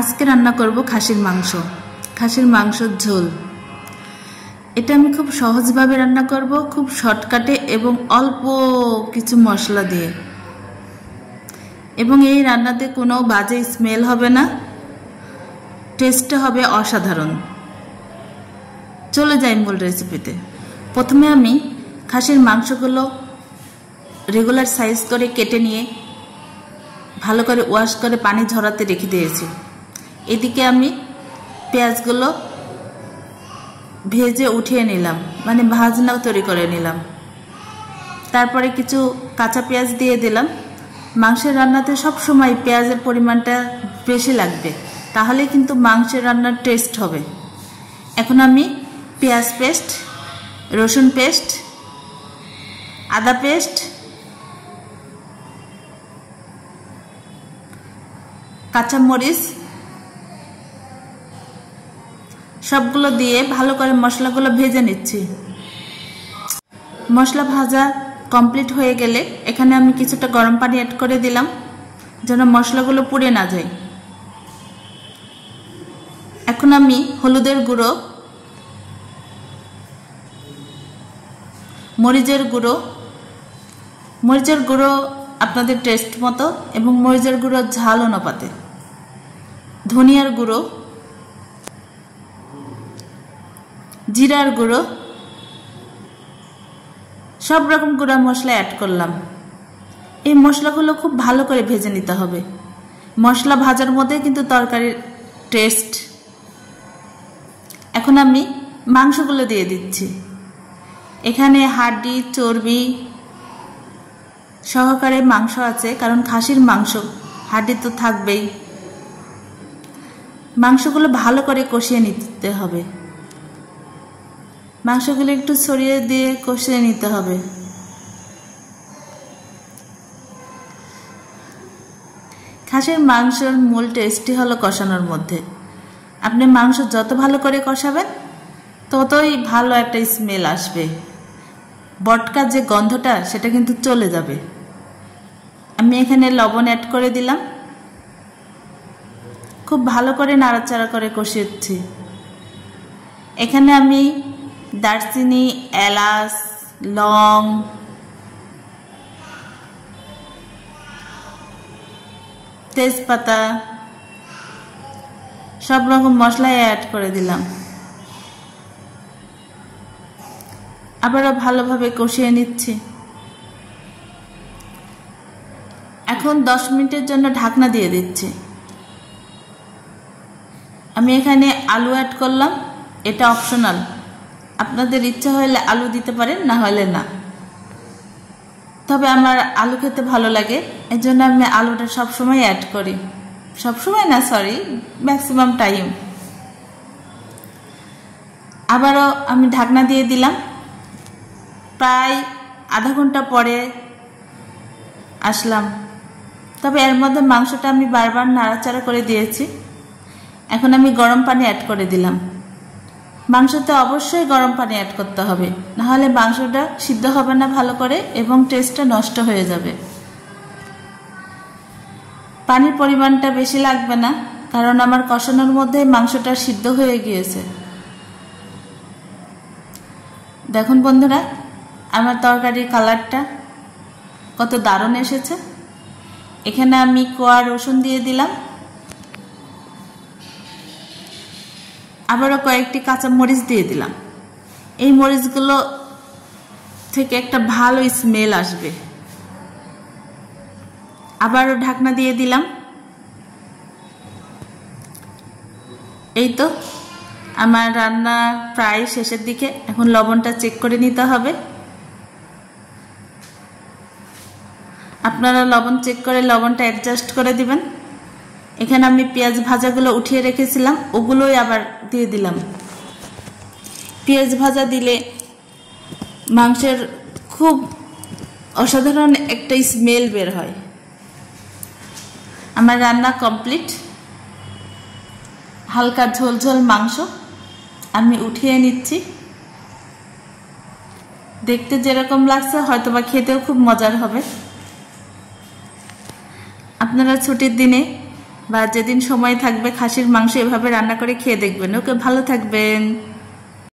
আজকে রান্না করব খাসির মাংসের ঝোল। এটা আমি খুব সহজভাবে রান্না করব, খুব শর্টকাটে এবং অল্প কিছু মশলা দিয়ে। এবং এই রান্নাতে কোনো বাজে স্মেল হবে না, টেস্ট হবে অসাধারণ। চলে যাই মূল রেসিপিতে। প্রথমে আমি খাসির মাংসগুলো রেগুলার সাইজ করে কেটে নিয়ে ভালো করে ওয়াশ করে পানি ঝরাতে রেখে দিয়েছি। এদিকে আমি পেঁয়াজগুলো ভেজে উঠিয়ে নিলাম, মানে ভাজনাও তৈরি করে নিলাম। তারপরে কিছু কাঁচা পেঁয়াজ দিয়ে দিলাম। মাংসের রান্নাতে সবসময় পেঁয়াজের পরিমাণটা বেশি লাগবে, তাহলে কিন্তু মাংসের রান্নার টেস্ট হবে। এখন আমি পেঁয়াজ পেস্ট, রসুন পেস্ট, আদা পেস্ট, কাঁচামরিচ সবগুলো দিয়ে ভালো করে মশলাগুলো ভেজে নিচ্ছি। মশলা ভাজা কমপ্লিট হয়ে গেলে এখানে আমি কিছুটা গরম পানি অ্যাড করে দিলাম, যেন মশলাগুলো পুড়ে না যায়। এখন আমি হলুদের গুঁড়ো, মরিচের গুঁড়ো আপনাদের টেস্ট মতো এবং মরিচের গুঁড়ো ঝাল অনুপাতে, ধনিয়ার গুঁড়ো, জিরার গুঁড়ো, সব রকম গুঁড়া মশলা অ্যাড করলাম। এই মশলাগুলো খুব ভালো করে ভেজে নিতে হবে। মশলা ভাজার মধ্যে কিন্তু তরকারির টেস্ট। এখন আমি মাংসগুলো দিয়ে দিচ্ছি। এখানে হাড্ডি চর্বি সহকারে মাংস আছে, কারণ খাসির মাংস হাড্ডি তো থাকবেই। মাংসগুলো ভালো করে কষিয়ে নিতে হবে। মাংসগুলো একটু ছড়িয়ে দিয়ে কষিয়ে নিতে হবে। খাসির মাংসের মূল টেস্টই হলো কষানোর মধ্যে। আপনি মাংস যত ভালো করে কষাবেন ততই ভালো একটা স্মেল আসবে। বটকার যে গন্ধটা সেটা কিন্তু চলে যাবে। আমি এখানে লবণ অ্যাড করে দিলাম। খুব ভালো করে নাড়াচাড়া করে কষিয়েছি। এখানে আমি দারচিনি, এলাচ, লং, তেজপাতা সব রকম মশলাই অ্যাড করে দিলাম। আবারও ভালোভাবে কষিয়ে নিচ্ছি। এখন 10 মিনিটের জন্য ঢাকনা দিয়ে দিচ্ছি। আমি এখানে আলু অ্যাড করলাম, এটা অপশনাল। আপনাদের ইচ্ছা হলে আলু দিতে পারেন, না হলে না। তবে আমার আলু খেতে ভালো লাগে, এজন্য আমি আলুটা সবসময় অ্যাড করি। সবসময় না, সরি, ম্যাক্সিমাম টাইম। আবারও আমি ঢাকনা দিয়ে দিলাম। প্রায় আধা ঘন্টা পরে আসলাম, তবে এর মধ্যে মাংসটা আমি বারবার নাড়াচাড়া করে দিয়েছি। এখন আমি গরম পানি অ্যাড করে দিলাম। মাংসতে অবশ্যই গরম পানি অ্যাড করতে হবে, নাহলে মাংসটা সিদ্ধ হবে না ভালো করে এবং টেস্টটা নষ্ট হয়ে যাবে। পানির পরিমাণটা বেশি লাগবে না, কারণ আমার কষানোর মধ্যে মাংসটা সিদ্ধ হয়ে গিয়েছে। দেখুন বন্ধুরা, আমার তরকারির কালারটা কত দারুণ এসেছে। এখানে আমি কোয়া রসুন দিয়ে দিলাম। আবারও কয়েকটি কাঁচা মরিচ দিয়ে দিলাম। এই মরিচগুলো থেকে একটা ভালো স্মেল আসবে। আবারও ঢাকনা দিয়ে দিলাম। এই তো আমার রান্না প্রায় শেষের দিকে। এখন লবণটা চেক করে নিতে হবে। আপনারা লবণ চেক করে লবণটা অ্যাডজাস্ট করে দিবেন। এখানে আমি পেঁয়াজ ভাজাগুলো উঠিয়ে রেখেছিলাম, ওগুলোই আবার দিয়ে দিলাম। পেঁয়াজ ভাজা দিলে মাংসের খুব অসাধারণ একটা স্মেল বের হয়। আমার রান্না কমপ্লিট। হালকা ঝোল ঝোল মাংস আমি উঠিয়ে নিচ্ছি। দেখতে যেরকম লাগছে হয়তোবা খেতেও খুব মজার হবে। আপনারা ছুটির দিনে বা যেদিন সময় থাকবে খাসির মাংস এভাবে রান্না করে খেয়ে দেখবেন। ওকে, ভালো থাকবেন।